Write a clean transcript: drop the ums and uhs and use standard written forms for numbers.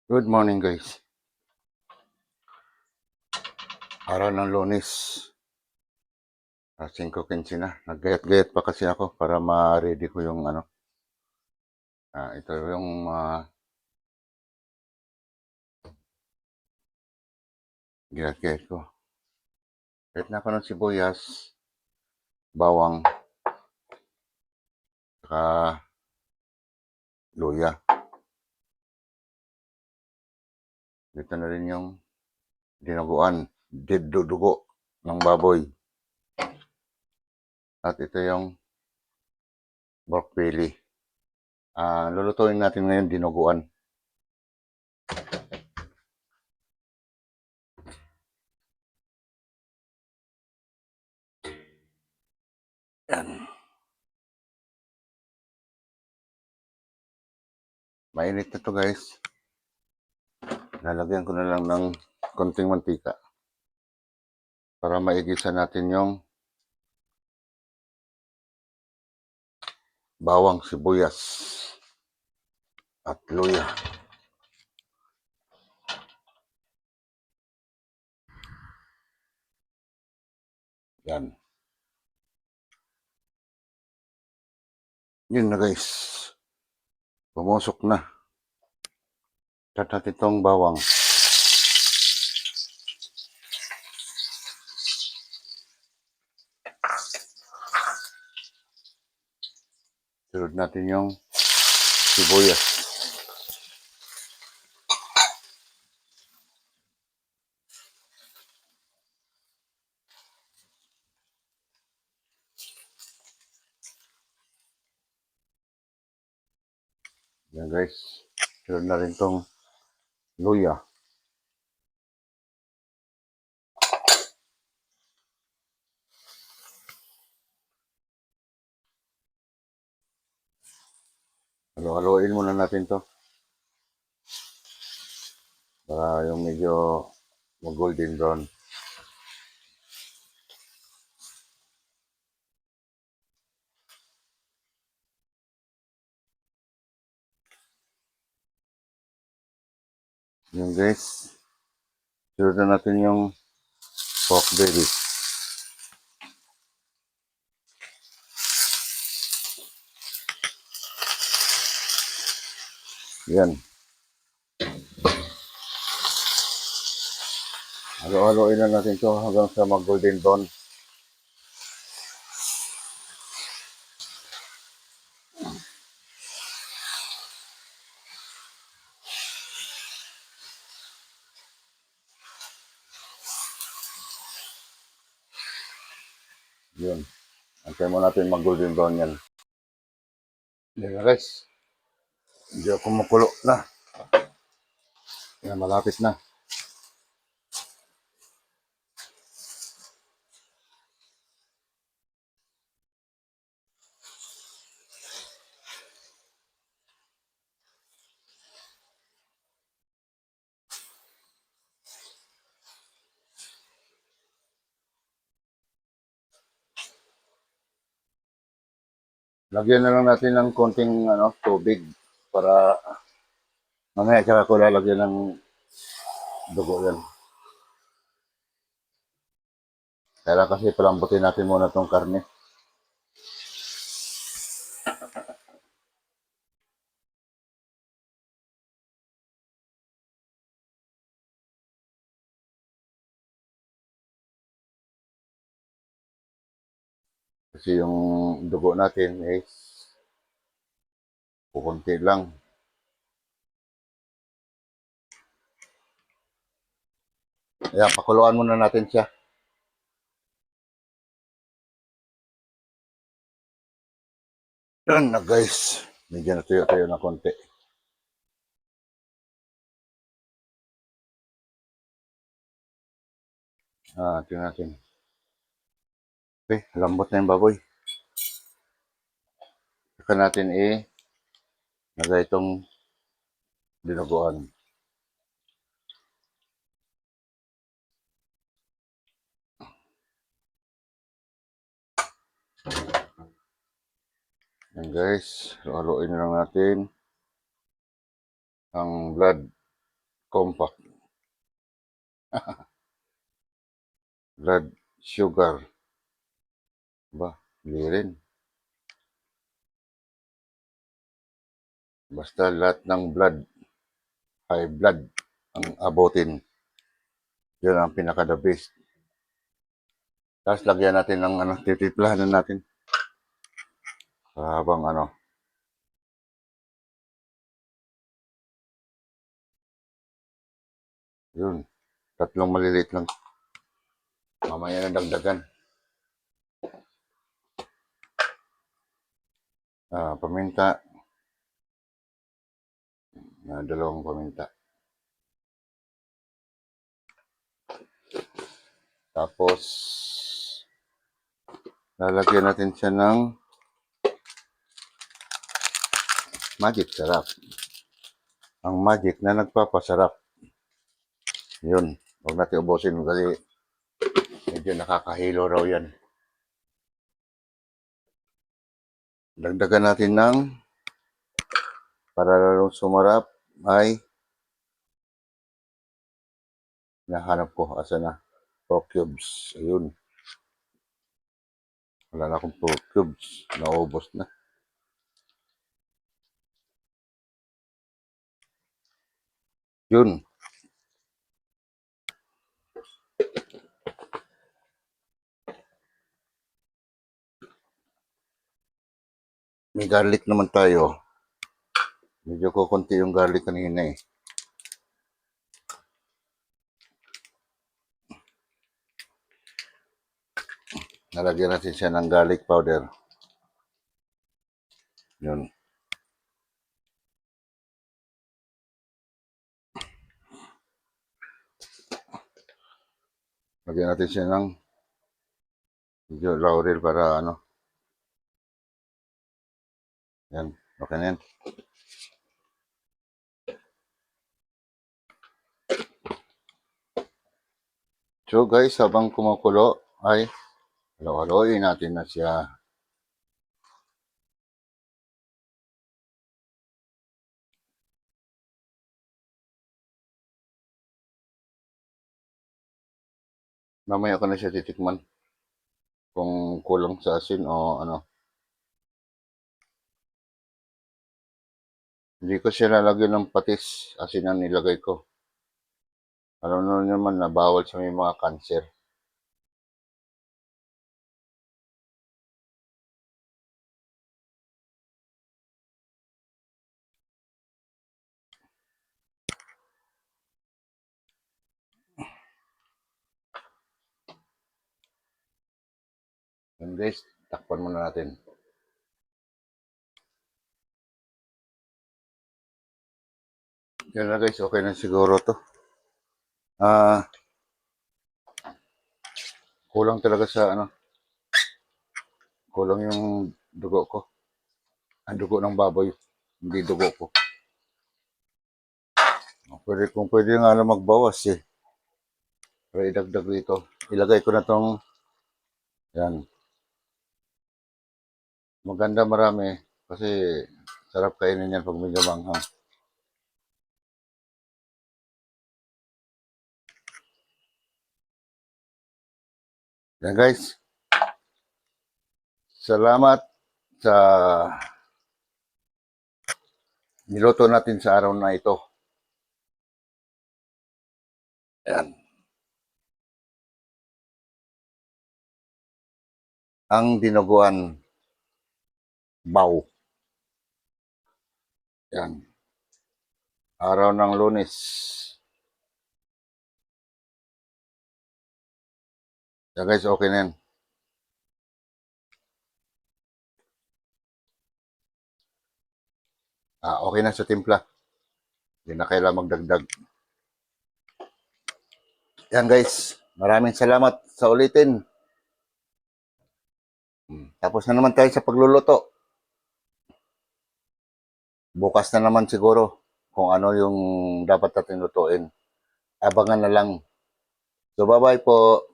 Good morning guys. Araw ng Lunes. 5:15 na. Naggayat-gayat pa kasi ako para ma-ready ko yung ito yung gayat-gayat ko. Kahit na ako ng sibuyas, bawang, saka luya. Dito na rin yung dinuguan, dugo ng baboy. At ito yung pork belly. Lulutuin natin ngayon dinuguan. Yan. Mainit na to guys. Lalagyan ko na lang ng konting mantika para maigisa natin yung bawang, sibuyas at luya. Yan. Yun na guys. Pumusok na. Tatat itong bawang. Sunod natin yung sibuyas. Yan guys. Sunod na rin tong luya. Halo-haloin muna natin to. Para yung medyo mag-golden brown. Yan guys. Sunod na natin yung pork belly. Yan. Halo-haloin na natin to hanggang sa mag-golden brown. Yun. Antay mo natin mag-golden brown yan. Yan na guys. Medyo kumukulo na. Yan, malapit na. Lagyan na lang natin ng konting tubig para mamaya tsaka ko lalagyan ng dugo yan. Kaya kasi palambutin natin muna tong karne. Kasi yung dugo natin is kukunti lang. Ayan, pakuluan muna natin siya. Yan na guys. Medyo natuyo-tuyo na konti. Tingnan natin. Okay, lambot na yung baboy. Saka natin lagay itong dinuguan. Yan guys. So, haluin na lang natin ang blood compact. Blood sugar. Ba, hindi rin. Basta lahat ng blood, high blood, ang abutin. Yun ang pinaka-the best. Tapos lagyan natin ng titiplahan natin. Habang yun, tatlong maliliit lang. Mamaya na dagdagan. Paminta. Dalawang paminta. Tapos, lalagyan natin siya ng magic sarap. Ang magic na nagpapasarap. Yun. Huwag natin ubusin kasi medyo nakakahilo raw yan. Dagdagan natin ng para lalong sumarap ay nahanap ko. Asa na? Pork cubes. Ayun. Wala na akong pork cubes. Naubos na. Yun. May garlic naman tayo. Medyo kukunti yung garlic kanina eh. Nalagyan natin siya ng garlic powder. Yun. Lagyan natin siya ng medyo laurel para yan. Okay na yan. So guys, habang kumukulo ay halo-haloin natin na siya. Mamaya ko na siya titikman kung kulang sa asin o Hindi ko siya lalagyan ng patis. Asin ang nilagay ko. Alam naman na bawal sa may mga cancer. Yan guys, takpan muna natin. Yan na guys, okay na siguro to. Kulang talaga sa kulang yung dugo ko. Ang dugo ng baboy, hindi dugo ko. Kung pwede nga lang magbawas eh. Pero idagdag dito. Ilagay ko na tong yan. Maganda marami kasi sarap kainin yan pag medyo manghang. Yan guys. Salamat sa niluto natin sa araw na ito. Yan. Ang dinuguan baw. Yan. Araw ng Lunes. Yan guys, okay na yan. Okay na sa timpla. Hindi na kailangan magdagdag. Yan guys, maraming salamat sa ulitin. Tapos na naman tayo sa pagluluto. Bukas na naman siguro kung ano yung dapat natin lutuin. Abangan na lang. So bye-bye po.